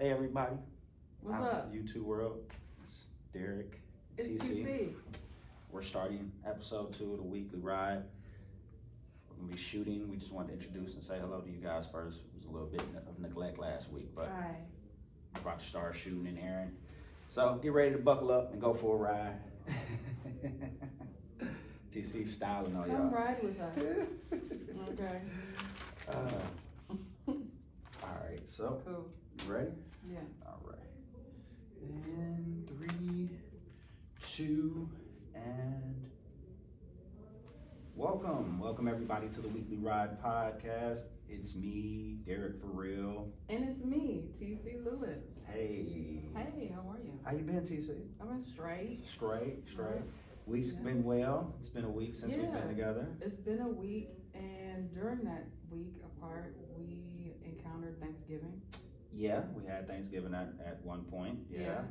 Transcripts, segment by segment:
Hey everybody. What's up? YouTube world. It's Derek. It's TC. TC. We're starting episode 2 of the weekly ride. We're gonna be shooting. We just wanted to introduce and say hello to you guys first. It was a little bit of neglect last week, but Hi. we're about to start shooting and airing. So get ready to buckle up and go for a ride. TC styling on y'all. Come ride with us. Okay. All right, so Cool. you ready? Yeah. All right. And 3, 2, and welcome everybody to the Weekly Ride Podcast. It's me, Derek For Real. And it's me, TC Lewis. Hey. Hey, how are you? How you been, TC? I've been straight. Straight. Right. Week's been well. It's been a week since we've been together. It's been a week, and during that week apart, we encountered Thanksgiving. Yeah, we had Thanksgiving at one point. Yeah.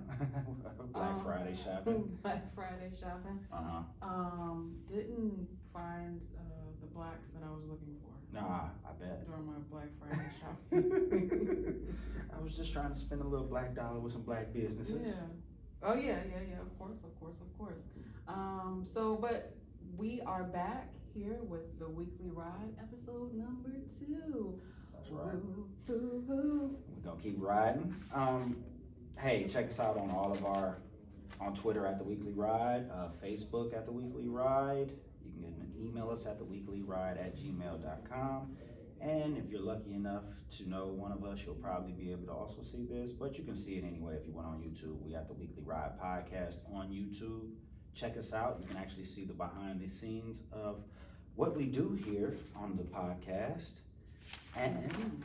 Black Friday shopping. Black Friday shopping. Didn't find the blacks that I was looking for. Nah, I bet. During my Black Friday shopping. I was just trying to spend a little black dollar with some black businesses. Yeah. Oh yeah, of course. But we are back here with the Weekly Ride, episode number 2. That's right. Ooh. We're gonna keep riding. Hey, check us out on Twitter at The Weekly Ride, Facebook at The Weekly Ride. You can email us at theweeklyride@gmail.com. And if you're lucky enough to know one of us, you'll probably be able to also see this, but you can see it anyway if you went on YouTube. We got the Weekly Ride Podcast on YouTube. Check us out. You can actually see the behind the scenes of what we do here on the podcast. And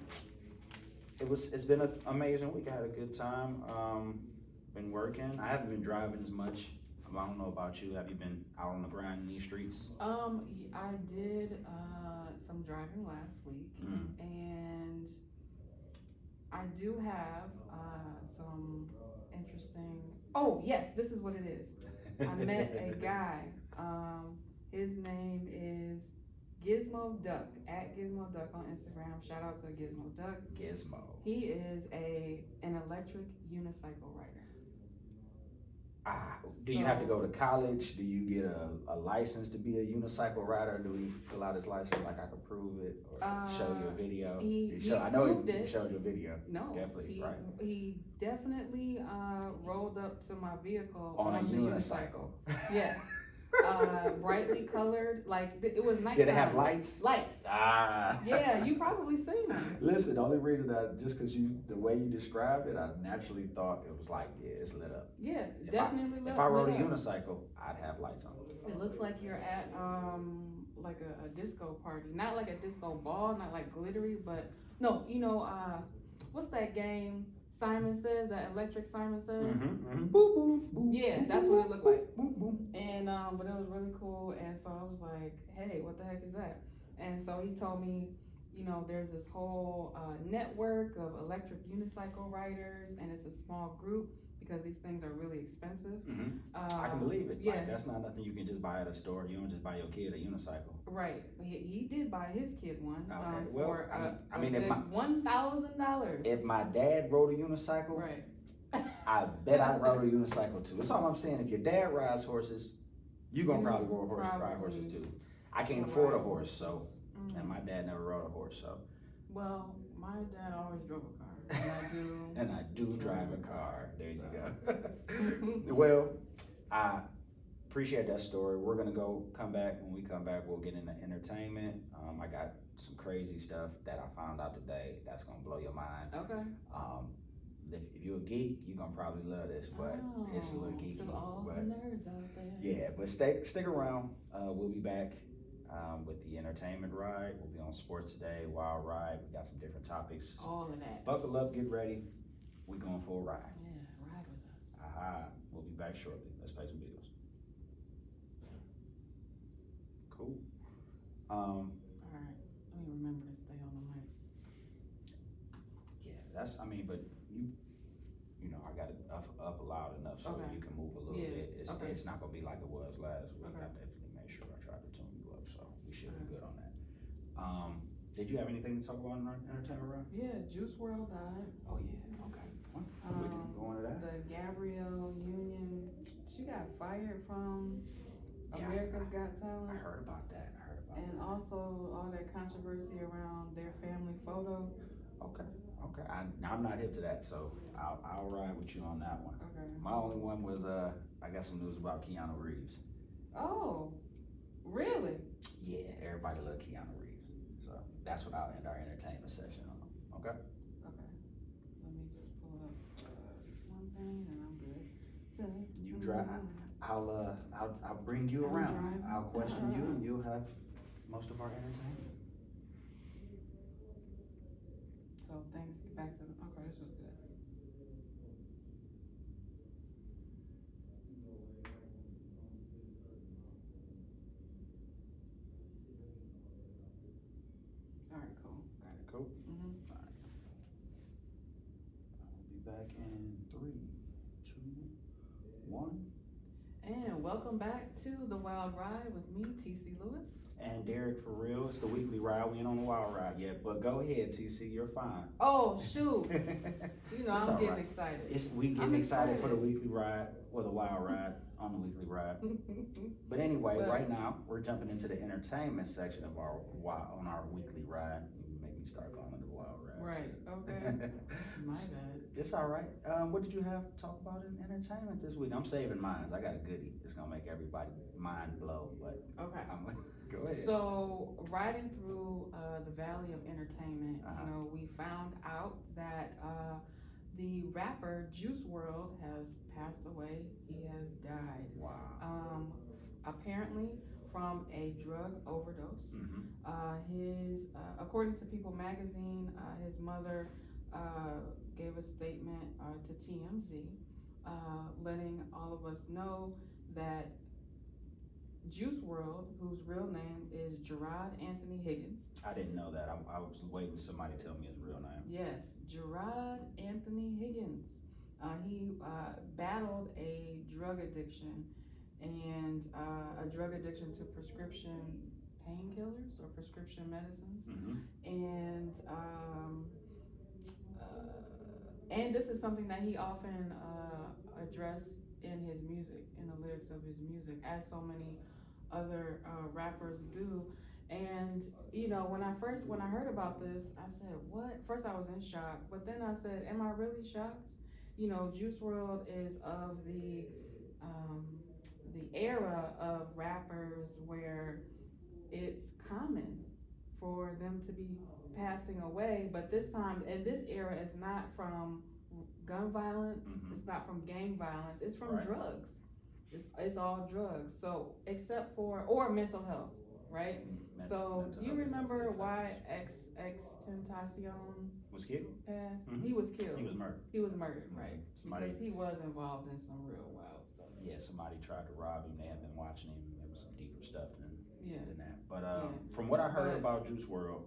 it's been an amazing week. I had a good time. Been working. I haven't been driving as much. I don't know about you. Have you been out on the grind in these streets? I did some driving last week, and I do have some interesting. Oh yes, this is what it is. I met a guy. His name is Gizmo Duck, at Gizmo Duck on Instagram. Shout out to Gizmo Duck. Gizmo. He is an electric unicycle rider. Do you have to go to college? Do you get a license to be a unicycle rider? Do we fill out his license like I could prove it or show you a video? I know he showed you a video. No, definitely, right. He definitely rolled up to my vehicle on a unicycle. Yes. Brightly colored, like it was nighttime. Did it have lights? Lights. Yeah, you probably seen them. Listen, the only reason just because the way you described it, I naturally thought it was like, yeah, it's lit up. Yeah, definitely lit up. If I rode a unicycle, I'd have lights on. It looks like you're at like a disco party, not like a disco ball, not like glittery, but no, what's that game? Simon Says, that Electric Simon Says. Boom, boom, boom. Yeah, boom, that's boom, what it looked like. Boom, boom. And but it was really cool. And so I was like, hey, what the heck is that? And so he told me, there's this whole network of electric unicycle riders, and it's a small group because these things are really expensive. I can believe it. Yeah, like, that's not nothing you can just buy at a store. You don't just buy your kid a unicycle. Right. He did buy his kid one. Okay. For I mean, if $1,000. If my dad rode a unicycle, right. I bet I rode a unicycle too. That's all I'm saying. If your dad rides horses, you're gonna probably ride horses too. I can't afford a horse, so and my dad never rode a horse, so. Well, my dad always drove a car, and I do. And I do drive a car. There you go. Well, I appreciate that story. We're gonna come back. When we come back, we'll get into entertainment. I got some crazy stuff that I found out today that's gonna blow your mind. Okay. If you're a geek, you're gonna probably love this, but it's a little geeky. To all the nerds out there. Yeah, but stick around. We'll be back with the entertainment ride. We'll be on sports today, wild ride. We got some different topics. All of that. Buckle up, get ready. We're going for a ride. Yeah, ride with us. Aha. We'll be back shortly. Let's pay some bills. Cool. All right. Let me remember to stay on the mic. Yeah, but I got it up loud enough so you can move a little bit. It's not gonna be like it was last week. I definitely made sure I tried to tune you up, so we should be good on that. Did you have anything to talk about in our entertainment round? Yeah, Juice WRLD died. Oh yeah, okay. We can go into that. The Gabrielle Union, she got fired from Yeah, America's Got I Talent. heard about that. And also all that controversy around their family photo. Okay. I'm not hip to that, so I'll ride with you on that one. Okay. My only one was I got some news about Keanu Reeves. Oh, really? Yeah, everybody love Keanu Reeves, so that's what I'll end our entertainment section on. Okay. Okay. Let me just pull up this one thing, and I'm good. You drive. I'll bring you I'm around. driving. I'll question you, and you'll have most of our entertainment. So things get back to okay, this is good. All right, cool. Got it. Cool. Mm-hmm. All right. I'll be back in 3, 2, 1. And welcome back to the Wild Ride with me, TC Lewis. And Derek, for real, it's the weekly ride. We ain't on the wild ride yet, but go ahead, TC. You're fine. Oh shoot! You know It's I'm all getting right. excited. We getting I'm excited for the excited. weekly ride or the wild ride on the weekly ride. But anyway, Well- right now we're jumping into the entertainment section of our weekly ride. You make me start calling it the wild ride. Right. Okay. My bad. It's all right. What did you have to talk about in entertainment this week? I'm saving mine. I got a goodie. It's gonna make everybody mind blow. But Okay. go ahead. So riding through the Valley of Entertainment, Uh-huh. you know, we found out that the rapper Juice WRLD has passed away. He has died. Wow. Apparently from a drug overdose. Mm-hmm. According to People Magazine, his mother gave a statement to TMZ, letting all of us know that Juice WRLD, whose real name is Gerard Anthony Higgins. I didn't know that. I was waiting for somebody to tell me his real name. Yes, Gerard Anthony Higgins. He battled a drug addiction and a drug addiction to prescription painkillers or prescription medicines. Mm-hmm. And this is something that he often addressed in his music, in the lyrics of his music, as so many other rappers do. And you know, when I heard about this, I said, "What?" First, I was in shock, but then I said, "Am I really shocked?" You know, Juice WRLD is of the era of rappers where it's common for them to be passing away, but this time, in this era, it's not from gun violence, Mhm. it's not from gang violence, it's from Right. drugs. It's all drugs. So except for or mental health, right? So Mental do you health is remember definitely a why factor. Tentacion Was killed? passed? Mhm. He was killed. He was murdered. He was murdered, right? Somebody- Because he was involved in some real wild stuff. Yeah, somebody tried to rob him. They had been watching him. There was some deeper stuff Yeah. than that. But Yeah. from what I heard But- about Juice WRLD,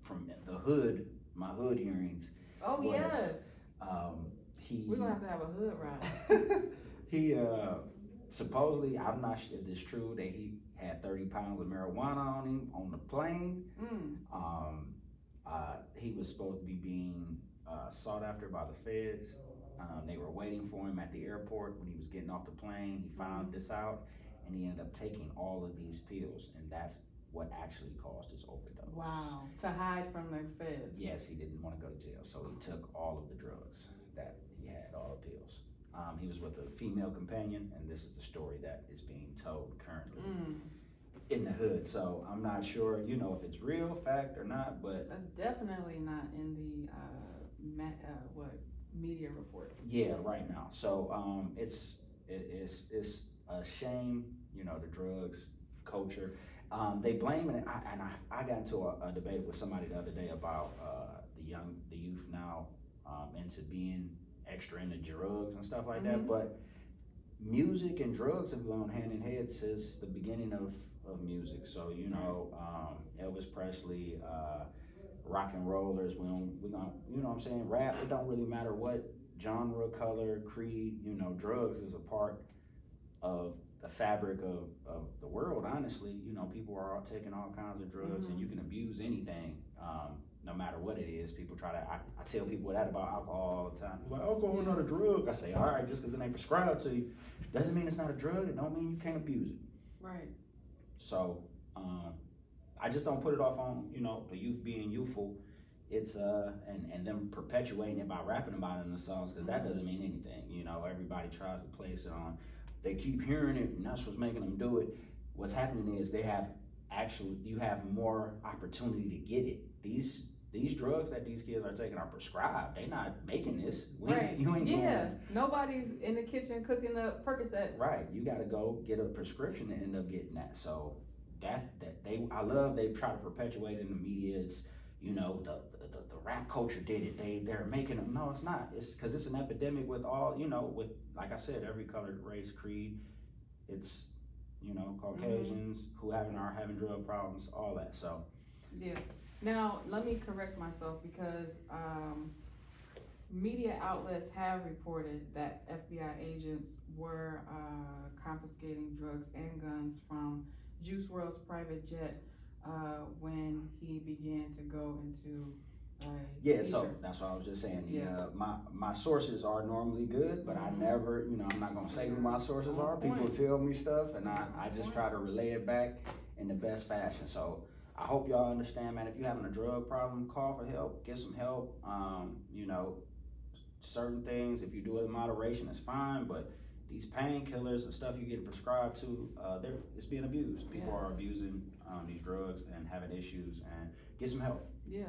from the hood, my hood hearings, Oh was, yes. he We're gonna have to have a hood ride. he supposedly, I'm not sure if it's true, that he had 30 pounds of marijuana on him on the plane. He was supposed to be being sought after by the feds. They were waiting for him at the airport when he was getting off the plane. He found this out, and he ended up taking all of these pills, and that's what actually caused his overdose. Wow. To hide from their feds. Yes, he didn't want to go to jail, so he took all of the drugs that he had, all the pills. He was with a female companion, and this is the story that is being told currently in the hood. So I'm not sure, if it's real fact or not, but That's definitely not in the media reports. yeah, right now. So it's a shame, the drugs culture. They blame it, and I got into a debate with somebody the other day about the youth now into being extra into drugs and stuff like that. But music and drugs have gone hand in hand since the beginning of music. So Elvis Presley, rock and rollers. We gonna what I'm saying, rap. It don't really matter what genre, color, creed. Drugs is a part of the fabric of the world. Honestly, people are all taking all kinds of drugs, and you can abuse anything. no matter what it is, people try to, I tell people that about alcohol all the time. Like, alcohol is not a drug. I say, all right, just because it ain't prescribed to you, doesn't mean it's not a drug. It don't mean you can't abuse it. Right. So, I just don't put it off on, you know, the youth being youthful. It's, and them perpetuating it by rapping about it in the songs, because that doesn't mean anything. You know, everybody tries to place it on, they keep hearing it, and that's what's making them do it. What's happening is you have more opportunity to get it. These drugs that these kids are taking are prescribed. They not making this. Right. You ain't going. Nobody's in the kitchen cooking up Percocets. Right. You got to go get a prescription to end up getting that. So I love they try to perpetuate in the media. It's, you know, the rap culture did it. They're making them. No, it's not. It's because it's an epidemic with all, you know, with, like I said, every color, race, creed. It's, you know, Caucasians who are having drug problems, all that. So yeah. Now, let me correct myself, because media outlets have reported that FBI agents were confiscating drugs and guns from Juice WRLD's private jet when he began to go into yeah, so that's what I was just saying. My sources are normally good, but I never, you know, I'm not gonna say who my sources are. People tell me stuff, and I just try to relay it back in the best fashion. So I hope y'all understand, man. If you're having a drug problem, call for help, get some help. You know, certain things, if you do it in moderation, it's fine, but these painkillers and stuff you get prescribed to, it's being abused. People are abusing these drugs and having issues, and get some help. Yeah.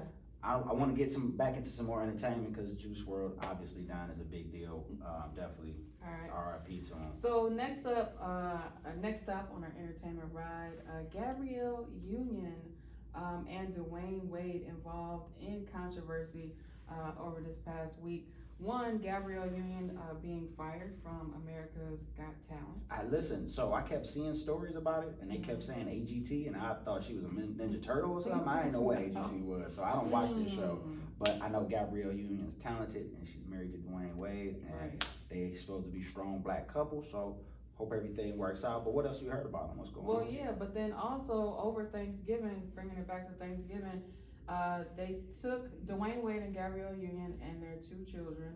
I want to get back into some more entertainment, because Juice WRLD obviously dying is a big deal. Definitely. All right. R.I.P. to him. So next stop on our entertainment ride, Gabrielle Union and Dwayne Wade involved in controversy over this past week. One, Gabrielle Union being fired from America's Got Talent. Listen, so I kept seeing stories about it, and they kept saying AGT, and I thought she was a Ninja Turtle or something. I didn't know what AGT was, so I don't watch this show. But I know Gabrielle Union is talented, and she's married to Dwayne Wade, and they supposed to be strong black couple, so hope everything works out. But what else you heard about them? What's going on? Well, yeah, but then also over Thanksgiving, bringing it back to Thanksgiving, they took Dwayne Wade and Gabrielle Union and their two children,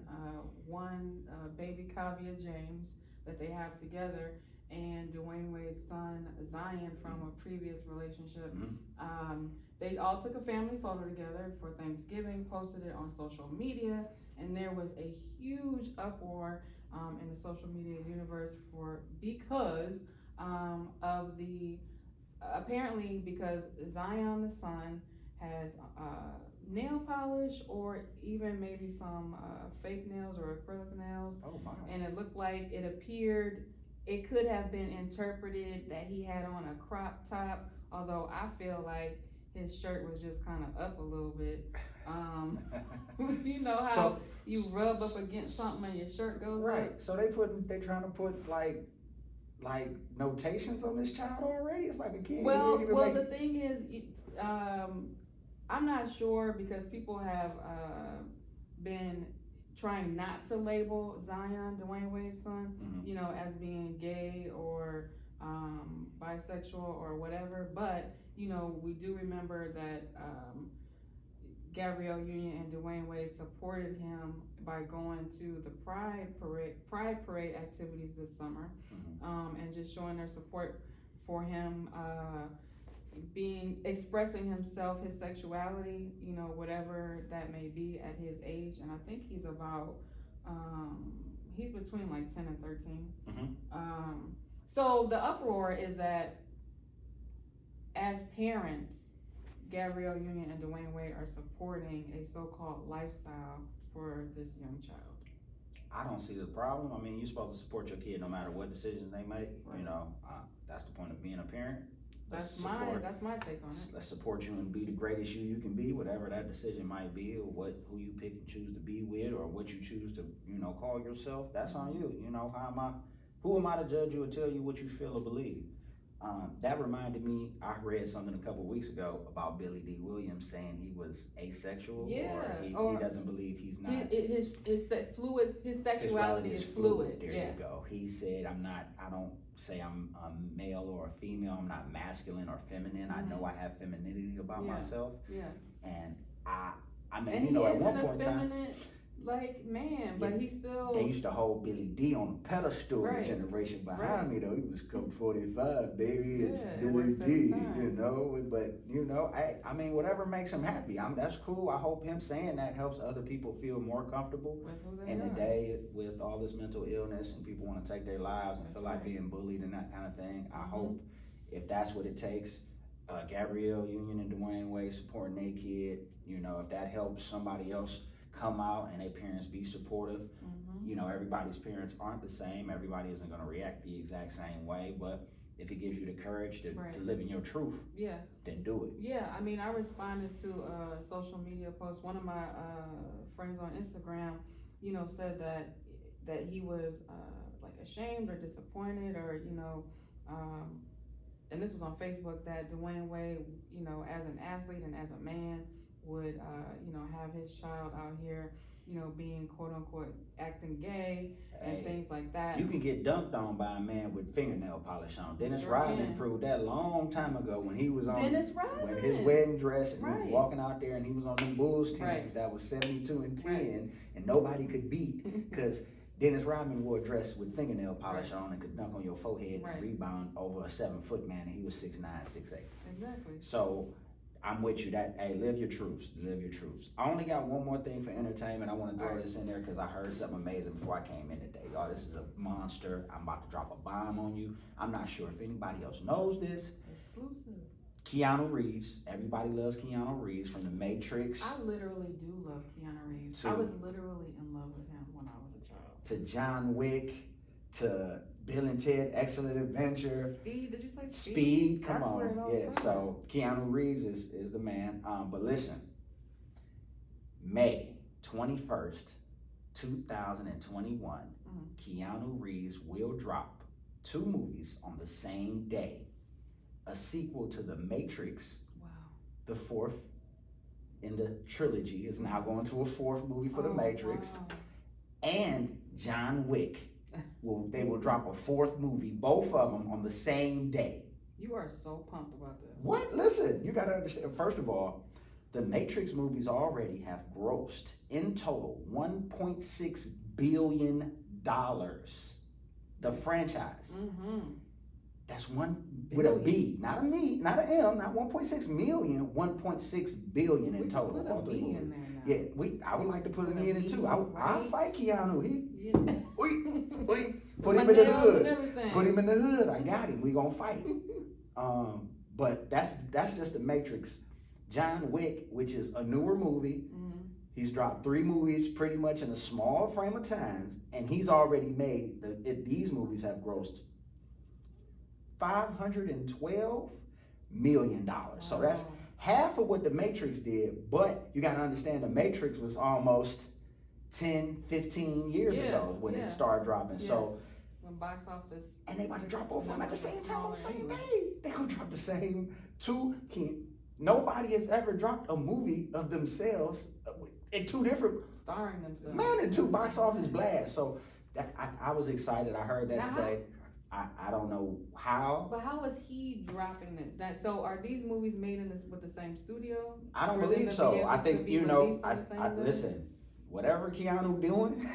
one baby Kavia James that they have together, and Dwayne Wade's son Zion from a previous relationship. They all took a family photo together for Thanksgiving, posted it on social media, and there was a huge uproar in the social media universe because of the apparently because Zion the son has nail polish, or even maybe some fake nails or acrylic nails. Oh my. And it looked like it could have been interpreted that he had on a crop top, although I feel like his shirt was just kind of up a little bit. You know how you rub up against something and your shirt goes right. up? So they trying to put like notations on this child already. It's like a kid. Well, the thing is, I'm not sure, because people have been trying not to label Zion, Dwayne Wade's son, you know, as being gay or bisexual or whatever. But, you know, we do remember that Gabrielle Union and Dwayne Wade supported him by going to the Pride Parade activities this summer, and just showing their support for him, expressing himself, his sexuality, you know, whatever that may be at his age. And I think he's about, he's between like 10 and 13. So the uproar is that as parents, Gabrielle Union and Dwayne Wade are supporting a so-called lifestyle for this young child. I don't see the problem. I mean, you're supposed to support your kid no matter what decisions they make. Right. You know, that's the point of being a parent. That's my take on it. Let's support you and be the greatest you can be, whatever that decision might be, or who you pick and choose to be with, or what you choose to, you know, call yourself. That's on you. You know, who am I to judge you or tell you what you feel or believe? That reminded me, I read something a couple weeks ago about Billy D. Williams saying he was asexual, or he doesn't believe he's not. His sexuality is fluid. There you go. He said, I don't say I'm a male or a female. I'm not masculine or feminine. I know I have femininity about myself. Yeah. And I mean, And you know, he at is one an point in time, effeminate, like, man, but Yeah, he's still. they used to hold Billy D on the pedestal. Right. The generation behind Right. me, though, he was come 45, baby. It's Yeah, it Billy works every D, time. you know. But you know, I mean, whatever makes him happy, that's cool. I hope him saying that helps other people feel more comfortable With who they in the are. day with all this mental illness and people want to take their lives and That's feel like right. being bullied and that kind of thing. I Mhm. hope if that's what it takes, Gabrielle Union and Dwayne Wade supporting their kid, you know, if that helps somebody else come out and their parents be supportive. Mhm. You know, everybody's parents aren't the same. Everybody isn't going to react the exact same way, but if it gives you the courage to Right. live in your truth, Yeah. then do it. Yeah, I mean, I responded to a social media post. One of my friends on Instagram, you know, said that he was like ashamed or disappointed, or you know, and this was on Facebook, that Dwayne Wade, you know, as an athlete and as a man, would you know, have his child out here, you know, being quote unquote acting gay and Hey, things like that. you can get dunked on by a man with fingernail polish on. Dennis Sure Rodman can. proved that a long time ago when he was on Dennis Rodman. when his wedding dress and he Right. was walking out there and he was on them Bulls teams Right. that was 72-10 Right. and nobody could beat because Dennis Rodman wore a dress with fingernail polish on and could dunk on your forehead Right. and rebound over a 7-foot man and he was 6'9", 6'8". Exactly. So I'm with you. That hey, live your truths. Live your truths. I only got one more thing for entertainment. I want to throw Alright. this in there because I heard something amazing before I came in today. Y'all, this is a monster. I'm about to drop a bomb on you. I'm not sure if anybody else knows this. Exclusive. Keanu Reeves. Everybody loves Keanu Reeves from The Matrix I literally do love Keanu Reeves. I was literally in love with him when I was a child. to John Wick to Bill and Ted Excellent Adventure. Speed, did you say Speed? Speed, come That's where it on. all Yeah, started. so Keanu Reeves is the man. But listen, May 21st, 2021, Keanu Reeves will drop 2 movies on the same day. A sequel to The Matrix, Wow. the 4th in the trilogy, is now going to a 4th movie for The Matrix. Wow. And John Wick. They will drop a 4th movie, both of them on the same day. You are so pumped about this. What? Listen, you gotta understand. First of all, the Matrix movies already have grossed in total $1.6 billion. The franchise. Mm-hmm. That's one with a B, not a me, not an M, not 1.6 million, 1.6 billion in We total. put a all three B movies. in there now. Yeah, I would like to put Put an a E in it too. I'll right. fight Keanu. Yeah. Put him in the nails and hood. everything. Put him in the hood. I got him. We gonna fight. But that's just the Matrix. John Wick, which is a newer movie, Mhm. he's dropped 3 movies pretty much in a small frame of time, and he's already made these movies have grossed $512 million. So that's Wow. half of what the Matrix did, but you gotta understand the Matrix was almost 10, 15 years Yeah, ago when yeah. it started dropping. Yes. So, when box office. and they about to drop both of them at the same time on the same Smaller day. They gonna drop the same 2. Nobody has ever dropped a movie of themselves in 2 different, Starring themselves. man, in 2 box office blasts. So that I was excited. I heard that Now, today. I don't know how. But how is he dropping it? So are these movies made in this with the same studio? I don't For them believe to so. be able I to think, be you know, released on the same day? listen, whatever Keanu doing,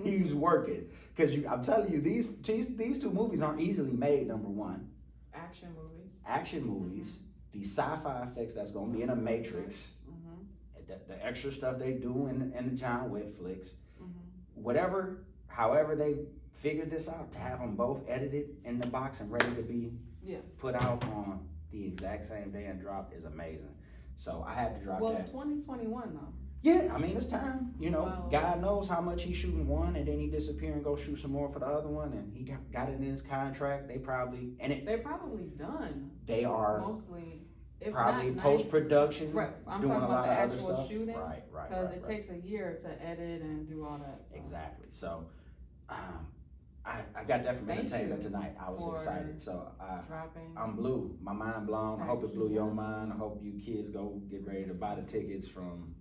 he's working. Because I'm telling you, these 2 movies aren't easily made, number one. Action movies. Action movies, the sci-fi effects that's going to be in a Matrix, Mm-hmm. the extra stuff they do in the John Wick flicks, Mm-hmm. however they figured this out to have them both edited in the box and ready to be Yeah. put out on the exact same day and drop is amazing. So I had to drop Well, that. 2021 though. Yeah, I mean, it's time. You know, Well, God knows how much he's shooting one, and then he disappear and go shoot some more for the other one, and he got it in his contract. They probably, They're probably done. they are Mostly. If probably not 90%. post-production, Right. I'm doing talking a lot about the of other actual stuff. shooting. Right. Because it takes a year to edit and do all that. So. Exactly. So, I got that from Thank entertainment you tonight. I was for excited. So Dropping. I'm blue. My mind blown. I Thank hope it blew you. your mind. I hope you kids go get ready to buy the tickets from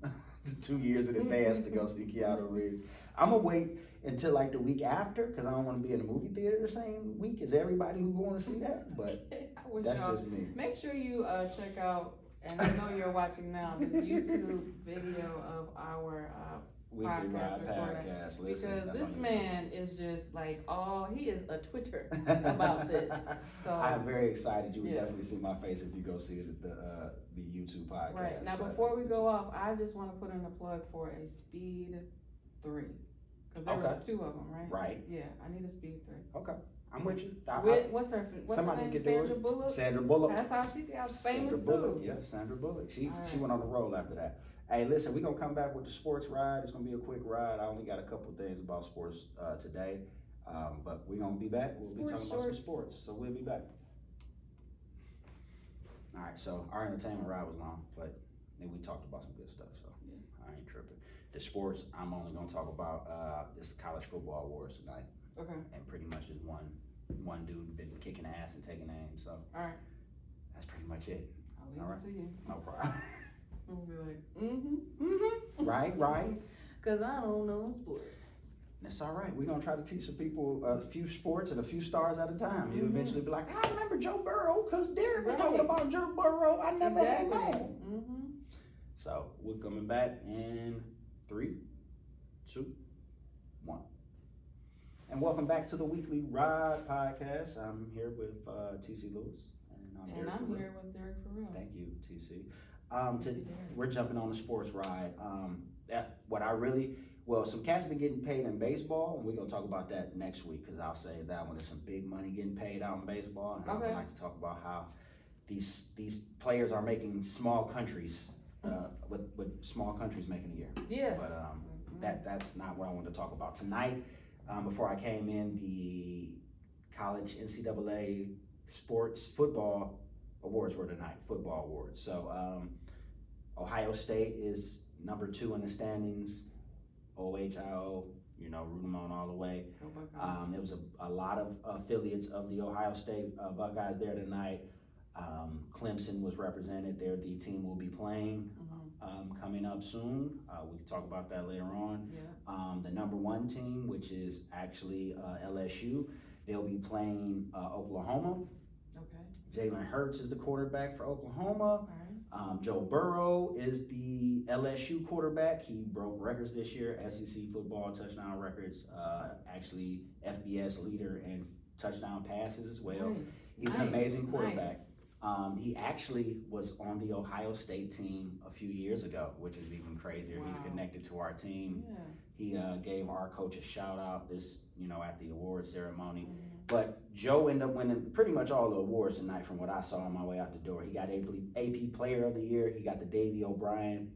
2 years in advance to go see Keanu Reeves. I'm gonna wait until like the week after because I don't want to be in the movie theater the same week as everybody who going to see that. But I wish that's y'all just me. make sure you check out and I know you're watching now, the YouTube video of our Weekly Ride recording, Podcast. Listen, because that's this on YouTube. man is just like, he is a Twitter about this. So I'm very excited. You would Yeah. definitely see my face if you go see the YouTube podcast. right now, but- before we go off, I just want to put in a plug for a Speed 3, because there was 2 of them, right? Right. Yeah, I need a Speed 3. Okay, I'm with you. What's her somebody name? can do Sandra it. Bullock. Sandra Bullock. That's how she got famous Sandra Bullock. too. Yeah, Sandra Bullock. She Alright. went on the roll after that. Hey, listen, we're gonna come back with the sports ride. It's gonna be a quick ride. I only got a couple things about sports today, but we're gonna be back. We'll be Sports talking about some shorts. sports, so we'll be back. All right, so our entertainment ride was long, but then we talked about some good stuff, so I ain't tripping. The sports, I'm only gonna talk about this college football awards tonight, Okay. and pretty much just one dude been kicking ass and taking aim, so All right. that's pretty much it. I'll leave Alright. it to you. No problem. We'll be like, Right. Cause I don't know sports. That's all right. We're gonna try to teach some people a few sports and a few stars at a time. You Mhm. eventually be like, I remember Joe Burrow, cause Derek was talking Right. about Joe Burrow. I never had Exactly. known. Mm-hmm. So we're coming back in 3, 2, 1. And welcome back to the Weekly Ride Podcast. I'm here with TC Lewis. And And I'm Farrell. here with Derek Farrell. Thank you, TC. We're jumping on the sports ride. Some cats been getting paid in baseball, and we're gonna talk about that next week because I'll say that one is some big money getting paid out in baseball, and I Okay. would like to talk about how these players are making small countries, with small countries making a year. Yeah. But Mhm. that's not what I wanted to talk about tonight. Before I came in, the college NCAA sports football awards were tonight, football awards. So Ohio State is number 2 in the standings. OHIO, root them on all the way. Go Buckeyes. There was a lot of affiliates of the Ohio State Buckeyes there tonight. Clemson was represented there. The team will be playing coming up soon. We can talk about that later on. Yeah. The number 1 team, which is actually LSU, they'll be playing Oklahoma. Okay. Jalen Hurts is the quarterback for Oklahoma. All right. Joe Burrow is the LSU quarterback. He broke records this year, SEC football touchdown records, actually FBS leader in touchdown passes as well. Nice. He's an Nice. amazing quarterback. Nice. He actually was on the Ohio State team a few years ago, which is even crazier. He's Wow. connected to our team. Yeah. He gave our coach a shout out at the award ceremony. Mhm. But Joe ended up winning pretty much all the awards tonight from what I saw on my way out the door. He got AP Player of the Year. He got the Davey O'Brien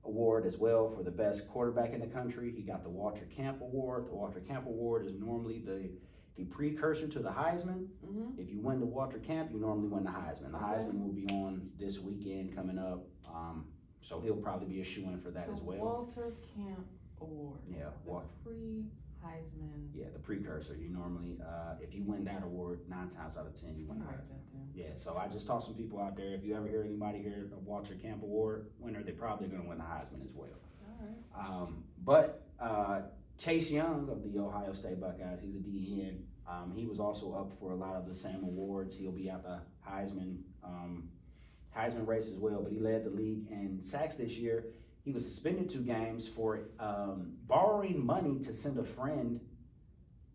award as well for the best quarterback in the country. He got the Walter Camp Award. The Walter Camp Award is normally the precursor to the Heisman. Mhm. If you win the Walter Camp, you normally win the Heisman. The Okay. Heisman will be on this weekend coming up. So he'll probably be a shoo-in for that The as well. Walter Camp Award. Yeah, The pre-Heisman. Yeah, the precursor. You normally, if you win that award, 9 times out of 10, you win the All right, Heisman. that then. Yeah, so I just tossed some people out there. If you ever hear anybody hear a Walter Camp Award winner, they're probably going to win the Heisman as well. All right. But Chase Young of the Ohio State Buckeyes, he's a DN. He was also up for a lot of the same awards. He'll be at the Heisman race as well, but he led the league in sacks this year. He was suspended 2 games for borrowing money to send a friend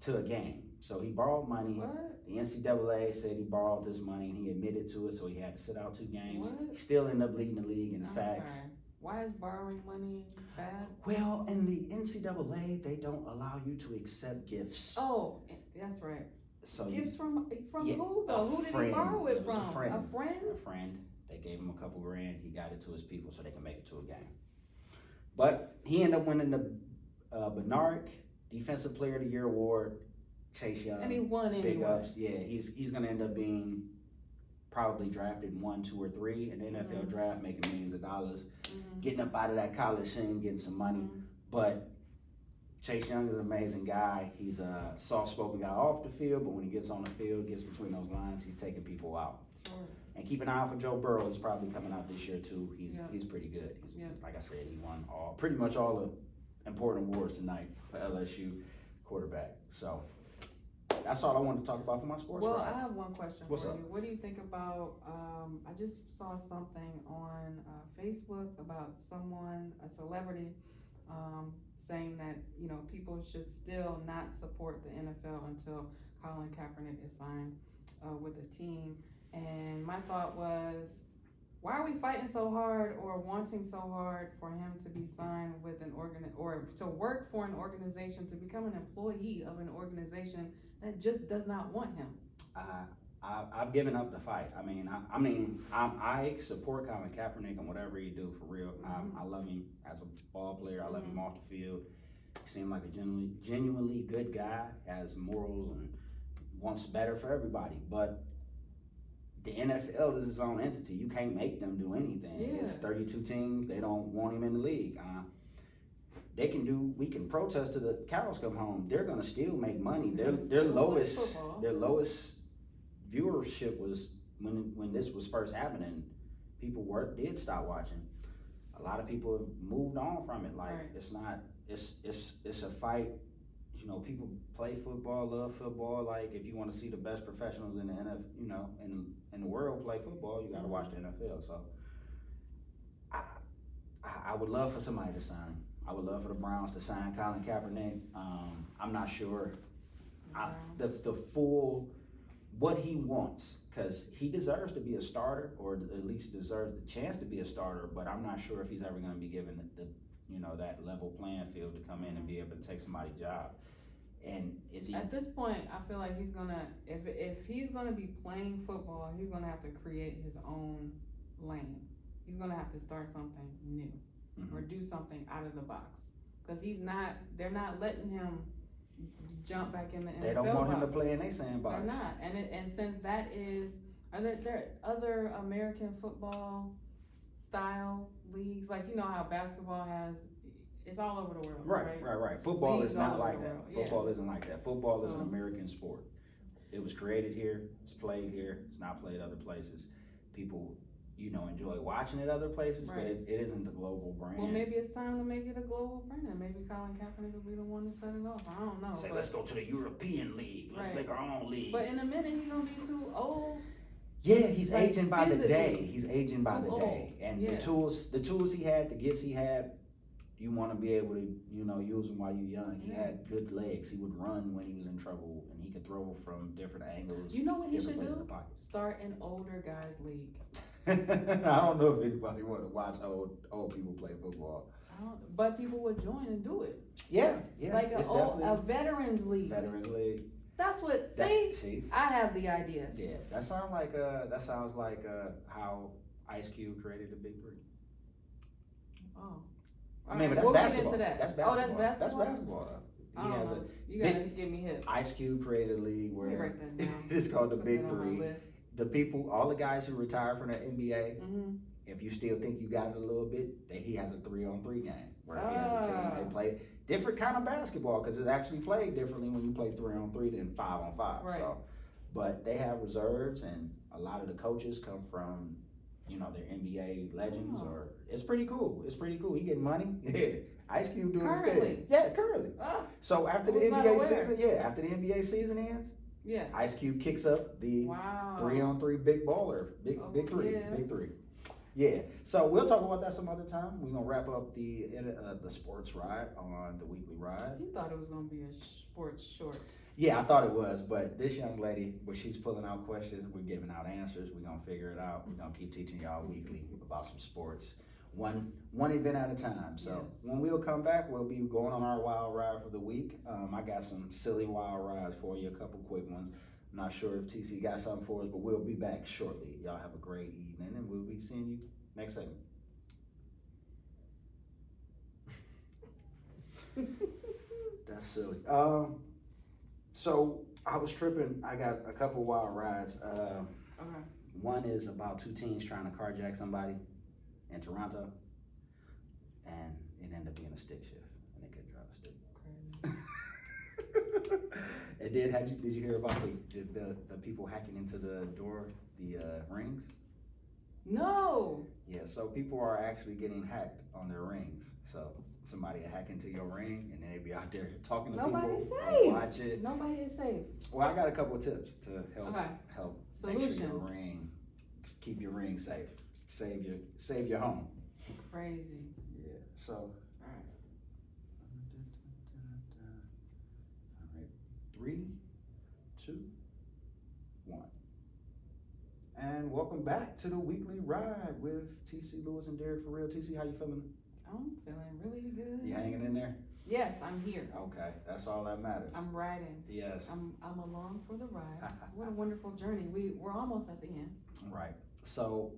to a game. So he borrowed money. What? The NCAA said he borrowed this money and he admitted to it, so he had to sit out 2 games. What? He still ended up leading the league in I'm sacks. sorry. Why is borrowing money bad? Well, in the NCAA, they don't allow you to accept gifts. Oh, that's right. So Gifts from Yeah, who though? a Who did he friend. borrow it It was from? a friend. A friend? a friend, they gave him a couple grand. He got it to his people so they can make it to a game. But he ended up winning the Bernard Defensive Player of the Year award. Chase Young. And he won Big anyway. ups. Yeah, he's gonna end up being probably drafted 1, 2, or 3 in the NFL draft, making millions of dollars, Mhm. getting up out of that college scene, getting some money. Mhm. But Chase Young is an amazing guy. He's a soft-spoken guy off the field, but when he gets on the field, gets between those lines, he's taking people out. Sure. And keep an eye out for Joe Burrow. He's probably coming out this year too. He's pretty good. Yeah. Like I said, he won pretty much all the important awards tonight for LSU quarterback. So that's all I wanted to talk about for my sports. Well, ride. I have one question What's for up? you. What do you think about, I just saw something on Facebook about someone, a celebrity, saying that, you know, people should still not support the NFL until Colin Kaepernick is signed with a team. And my thought was, why are we fighting so hard or wanting so hard for him to be signed with an or to work for an organization, to become an employee of an organization that just does not want him? I've given up the fight. I support Colin Kaepernick and whatever he do for real. I love him as a ball player. I love him off the field. He seemed like a genuinely good guy, has morals and wants better for everybody. But the NFL is its own entity. You can't make them do anything. Yeah. It's 32 teams. They don't want him in the league. We can protest till the cows come home. They're gonna still make money. Their lowest viewership was when this was first happening. People did stop watching. A lot of people have moved on from it. Like, it's not. It's a fight. You know, people play football, love football. Like, if you want to see the best professionals in the NFL, you know, in the world play football, you got to watch the NFL. So, I would love for somebody to sign. I would love for the Browns to sign Colin Kaepernick. I'm not sure the full what he wants, because he deserves to be a starter, or at least deserves the chance to be a starter. But I'm not sure if he's ever going to be given that level playing field to come in and be able to take somebody's job. And is he? At this point, I feel like he's gonna, if he's gonna be playing football, he's gonna have to create his own lane. He's gonna have to start something new, or do something out of the box, because they're not letting him jump back in the NFL. They don't want him to play in their sandbox. They're not, and since that is, there other American football style leagues, like, you know how basketball has, it's all over the world. Right. Football Leagues is not all like over the that. world, Football isn't like that. Football is an So- American sport. It was created here. It's played here. It's not played other places. People, enjoy watching it other places, but it isn't the global brand. Well, maybe it's time to make it a global brand, and maybe Colin Kaepernick will be the one to set it off. I don't know. Say, let's go to the European League. Let's make our own league. But in a minute, he's gonna be too old. Yeah, he's like, aging by the day. physically He's aging by too the day. old. And Yeah. the tools he had, the gifts he had, you want to be able to, use them while you're young. He had good legs. He would run when he was in trouble, and he could throw from different angles. You know what he different should places do? in the pocket. Start an older guys league. I don't know if anybody want to watch old people play football. But people would join and do it. Yeah. Like it's a veterans league. Veterans League. That's what. See, I have the ideas. yeah, that sounds like how Ice Cube created the Big Three. Oh. I mean, but that's We'll get basketball. into that. That's Oh, basketball. that's That's basketball. basketball. I don't know. You gotta get me hip. Ice Cube created a league Let me where write that down. it's called the Put Big that on my Three. list. The people, all the guys who retired from the NBA, Mm-hmm. if you still think you got it a little bit, he has a 3-on-3 game where he has a team. They play different kind of basketball, because it's actually played differently when you play 3-on-3 than 5-on-5. Right. So, but they have reserves, and a lot of the coaches come from, they're NBA legends, or it's pretty cool. It's pretty cool. He getting money. Yeah. Ice Cube doing his Currently? thing. Yeah, currently. So after the I was not NBA aware. season, after the NBA season ends, Yeah. Ice Cube kicks up the Wow. 3-on-3 big baller, big three. Yeah. So we'll talk about that some other time. We're gonna wrap up the sports ride on the weekly ride. You thought it was gonna be a sports short. Yeah, I thought it was, but this young lady, when she's pulling out questions, we're giving out answers. We're gonna figure it out. We're gonna keep teaching y'all weekly about some sports, one event at a time. So Yes. when we'll come back, we'll be going on our wild ride for the week. I got some silly wild rides for you, a couple quick ones. I'm not sure if TC got something for us, but we'll be back shortly. Y'all have a great evening, and we'll be seeing you next segment. That's silly. So I was tripping. I got a couple wild rides. Okay. One is about two teens trying to carjack somebody in Toronto, and it ended up being a stick shift, and they couldn't drive a stick. And then, did you hear about the people hacking into the door, the rings? No. Yeah, so people are actually getting hacked on their rings. So somebody will hack into your ring and then they be out there talking to Nobody's people. safe. Watch it. Nobody is safe. Well, I got a couple of tips to help Okay. make sure your Solutions. ring, keep your ring safe. Save your home. Crazy. Yeah. So. All right. 3, 2, 1. And welcome back to the weekly ride with TC Lewis and Derek For Real. TC, how you feeling? I'm feeling really good. You hanging in there? Yes, I'm here. Okay, that's all that matters. I'm riding. Yes. I'm along for the ride. What a wonderful journey. We're almost at the end. Right. So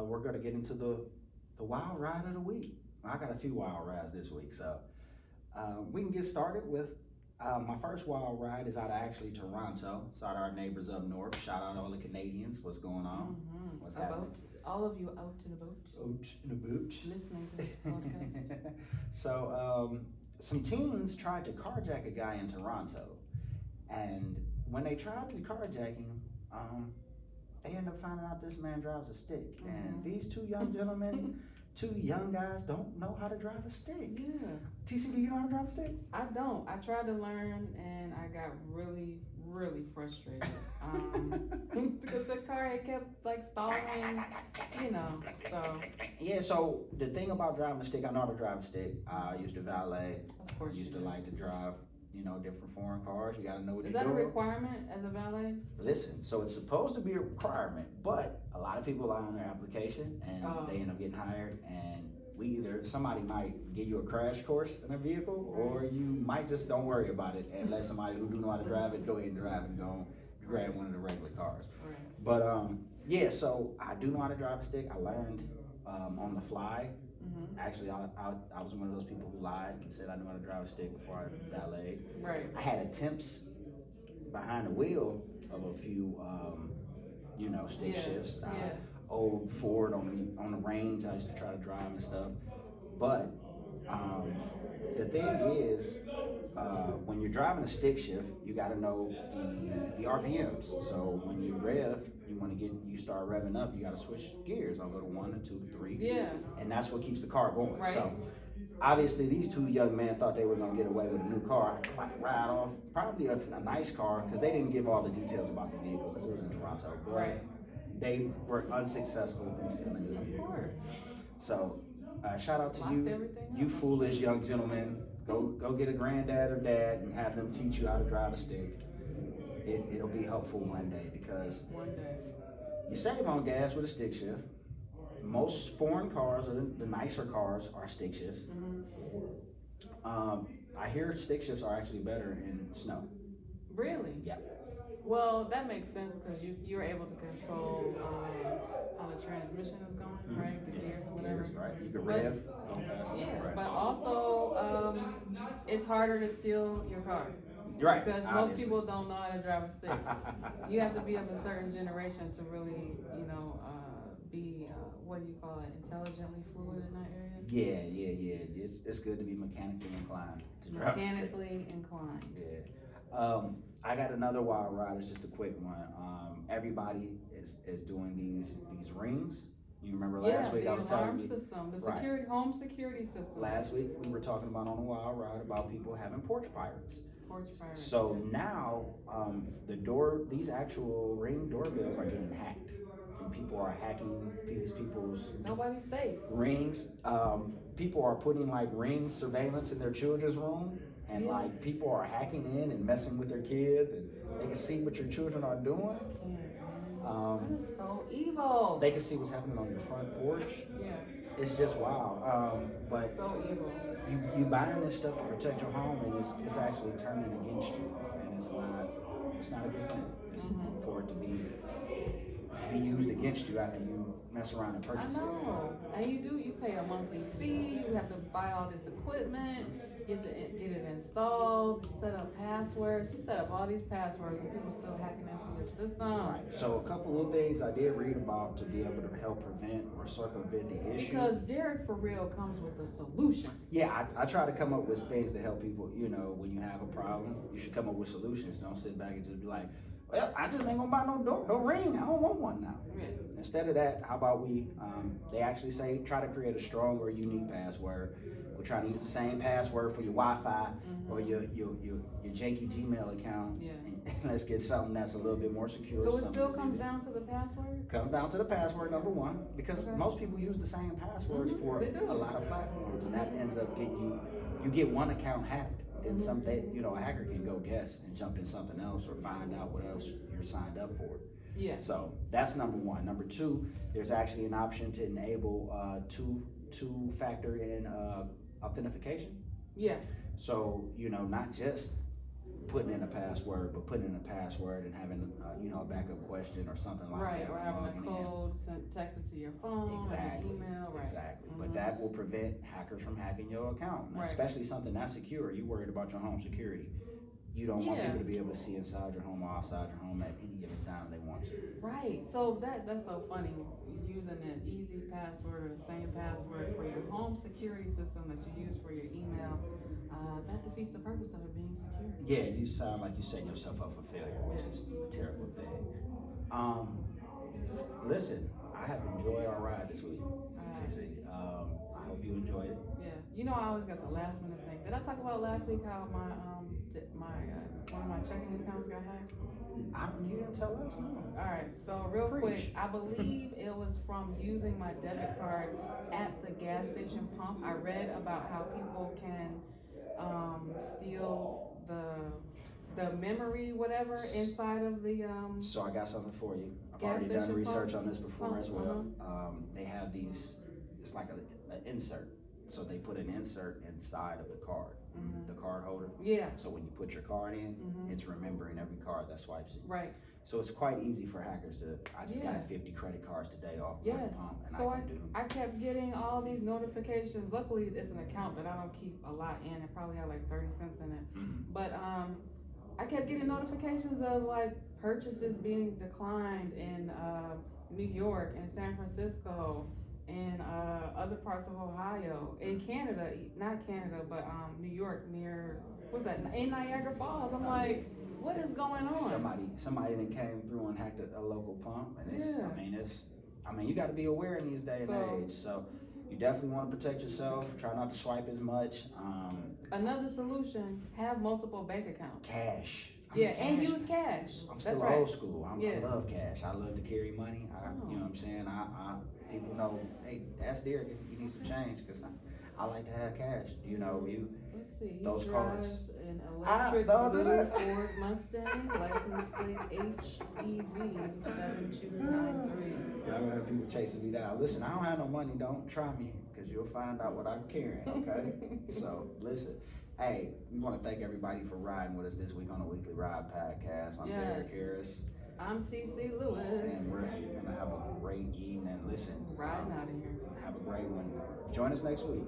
we're gonna get into the wild ride of the week. I got a few wild rides this week, so we can get started with my first wild ride is out of actually Toronto. It's out of our neighbors up north. Shout out all the Canadians. What's going on? Mm-hmm. What's happening? All of you out in a boat. Out in a boot. Listening to this podcast. So some teens tried to carjack a guy in Toronto, and when they tried to carjack him, they end up finding out this man drives a stick. And these two young gentlemen, two young guys, don't know how to drive a stick. Yeah. TC, do you know how to drive a stick? I don't. I tried to learn and I got really, really frustrated. Because the car had kept like stalling, so. Yeah, so the thing about driving a stick, I know how to drive a stick. I used to valet. Of course I used to like to drive, different foreign cars. You gotta know what Is you're that a doing. requirement as a valet? Listen, so it's supposed to be a requirement, but a lot of people lie on their application and they end up getting hired, and somebody might give you a crash course in a vehicle, or you might just don't worry about it and let somebody who do know how to drive it go ahead and drive and go grab one of the regular cars. Right. But yeah, so I do know how to drive a stick. I learned on the fly. Mm-hmm. Actually, I was one of those people who lied and said I knew how to drive a stick before I valeted. Right. I had attempts behind the wheel of a few, stick shifts. Yeah. Old Ford on the range, I used to try to drive and stuff. But the thing is, when you're driving a stick shift, you got to know the RPMs. So when you rev, you start revving up, you got to switch gears. I'll go to 1 to 2 to 3. Yeah. And that's what keeps the car going. Right. So obviously these two young men thought they were going to get away with a new car, like ride off, probably a nice car, because they didn't give all the details about the vehicle because it was in Toronto. But Right. they were unsuccessful in stealing this Of vehicle. course. So shout out to Locked you, everything up. you foolish young gentlemen. Go get a granddad or dad and have them teach you how to drive a stick. It'll be helpful one day because One day. you save on gas with a stick shift. Most foreign cars, or the nicer cars, are stick shifts. Mm-hmm. I hear stick shifts are actually better in snow. Really? Yeah. Well, that makes sense because you're able to control how the transmission is going, right? The gears or whatever. Gears, right? You can But- rev, go faster. Yeah, right. but also it's harder to steal your car You're right. because most obviously. people don't know how to drive a stick. You have to be of a certain generation to really, be what do you call it, intelligently fluid in that area. Yeah. It's good to be mechanically inclined to drive a stick. Mechanically inclined. Yeah. I got another wild ride. It's just a quick one. Everybody is doing these rings. You remember last week I was the telling alarm you. system, the Right. home security system. Last week we were talking about on a wild ride about people having porch pirates. Porch pirates. So yes. now these actual ring doorbells are getting hacked. And people are hacking these people's Nobody's safe. rings. People are putting like ring surveillance in their children's room, and Yes. like people are hacking in and messing with their kids, and they can see what your children are doing. That is so evil. They can see what's happening on your front porch. Yeah, It's just wild. But so evil. you buying this stuff to protect your home, and it's actually turning against you, and it's not a good thing. It's for it to be used against you after you mess around and I purchase it. know. And you pay a monthly fee, you have to buy all this equipment, you have to get it installed, you set up passwords, you set up all these passwords and people still hacking into your system. Right. So a couple of things I did read about to be able to help prevent or circumvent the issue. Because Derek For Real comes with the solutions. Yeah, I try to come up with things to help people. When you have a problem, you should come up with solutions. Don't sit back and just be like, well, I just ain't gonna buy no ring. I don't want one now. Yeah. instead of that, how about they actually say, try to create a strong or unique password. We're trying to use the same password for your Wi-Fi or your janky Gmail account. Yeah. And let's get something that's a little bit more secure. So it still comes down to the password? Comes down to the password, number one, because Okay. most people use the same passwords for They do. a lot of platforms, and that ends up getting you get one account hacked, then a hacker can go guess and jump in something else or find out what else you're signed up for. Yeah. So that's number one. Number two, there's actually an option to enable two-factor in authentication. Yeah. So, not just putting in a password, but putting in a password and having, a backup question or something like Right, that. or having a logging in. code texted to your phone, Exactly. or your email, right. Exactly. But that will prevent hackers from hacking your account. And Right. especially something that's secure. You're worried about your home security. You don't want Yeah. people to be able to see inside your home or outside your home at any given time they want to. Right, so that's so funny, using an easy password or the same password for your home security system that you use for your email, that defeats the purpose of it being secure. Yeah, you sound like you're setting yourself up for failure, which is a terrible thing. Listen, I have enjoyed our ride this week, TC. I hope you enjoyed it. Yeah, I always got the last minute thing. Did I talk about last week how my one of my checking accounts got hacked? You didn't tell us, no. Alright, so real Preach. quick, I believe it was from using my debit card at the gas station pump. I read about how people can steal the memory, whatever, inside of the So I got something for you. I've gas already done station research pumps? on this before as Uh-huh. well. They have these, it's like an insert. So they put an insert inside of the card, the card holder. Yeah. So when you put your card in, it's remembering every card that swipes it. Right. So it's quite easy for hackers to, I just Yeah. got 50 credit cards today off my Yes. pump, and So I can do. I kept getting all these notifications. Luckily, it's an account that I don't keep a lot in. It probably had like 30 cents in it. But I kept getting notifications of like purchases being declined in New York and San Francisco and other parts of Ohio, in Canada, not Canada, but New York, near, what's that, in Niagara Falls. I'm like, what is going on? Somebody that came through and hacked a local pump, and Yeah. I mean, you got to be aware in these day and So- age. So you definitely want to protect yourself. Try not to swipe as much. Another solution, have multiple bank accounts. Cash. Yeah, and use cash. I'm That's still right. old school. I Yeah. love cash. I love to carry money. You know what I'm saying? People know, hey, ask Derek if you need some change, because I like to have cash. Let's see. He Those cards. drives an electric don't do blue that. Ford Mustang, license plate HEV 7293. Y'all gonna have people chasing me down. Listen, I don't have no money. Don't try me, because you'll find out what I'm carrying, okay? So, listen. Hey, we want to thank everybody for riding with us this week on the Weekly Ride Podcast. I'm Derek Yes. Harris. I'm TC Lewis. And we're gonna have a great evening. Listen, Riding out of here. have a great one. Join us next week.